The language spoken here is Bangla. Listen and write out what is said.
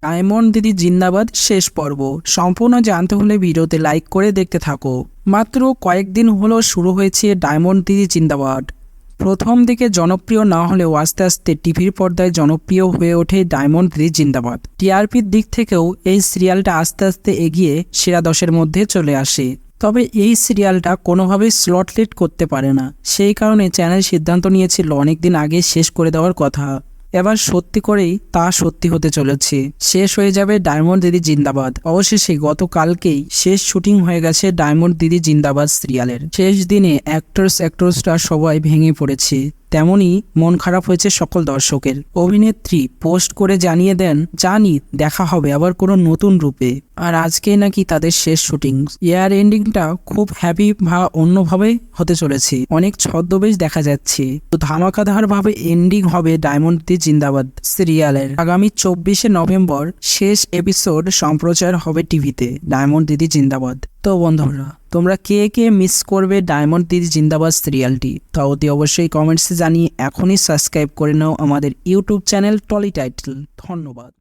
ডায়মন্ড দিদি জিন্দাবাদ শেষ পর্ব সম্পূর্ণ জানতে হলে ভিডিওতে লাইক করে দেখতে থাকো। মাত্র কয়েকদিন হলো শুরু হয়েছে ডায়মন্ড দিদি জিন্দাবাদ। প্রথম দিকে জনপ্রিয় না হলেও আস্তে আস্তে টিভির পর্দায় জনপ্রিয় হয়ে ওঠে ডায়মন্ড দিদি জিন্দাবাদ। টিআরপির দিক থেকেও এই সিরিয়ালটা আস্তে আস্তে এগিয়ে সেরা 10-এর মধ্যে চলে আসে। তবে এই সিরিয়ালটা কোনোভাবেই স্লটলেট করতে পারে না, সেই কারণে চ্যানেল সিদ্ধান্ত নিয়েছিল অনেকদিন আগে শেষ করে দেওয়ার কথা। এবার সত্যি করেই তা সত্যি হতে চলেছে, শেষ হয়ে যাবে ডায়মন্ড দিদি জিন্দাবাদ। অবশেষে গতকালকেই শেষ শুটিং হয়ে গেছে ডায়মন্ড দিদি জিন্দাবাদ সিরিয়ালের। শেষ দিনে অ্যাক্টরসরা সবাই ভেঙে পড়েছে, তেমনই মন খারাপ হয়েছে সকল দর্শকের। অভিনেত্রী পোস্ট করে জানিয়ে দেন, জানি দেখা হবে আবার কোনো নতুন রূপে। আর আজকেই নাকি তাদের শেষ শুটিং। এয়ার এন্ডিংটা খুব হ্যাপি বা অন্যভাবে হতে চলেছে, অনেক ছদ্মবেশ দেখা যাচ্ছে। তো ধামাকাধার ভাবে এন্ডিং হবে ডায়মন্ড দিদি জিন্দাবাদ সিরিয়ালের। আগামী 24শে নভেম্বর শেষ এপিসোড সম্প্রচার হবে টিভিতে ডায়মন্ড দিদি জিন্দাবাদ। তো বন্ধুরা, তোমরা কে কে মিস করবে ডায়মন্ড দিদি জিন্দাবাদ সিরিয়ালটি, তা অতি অবশ্যই কমেন্টসে জানিয়ে এখনই সাবস্ক্রাইব করে নাও আমাদের ইউটিউব চ্যানেল টলি টাইটেল। ধন্যবাদ।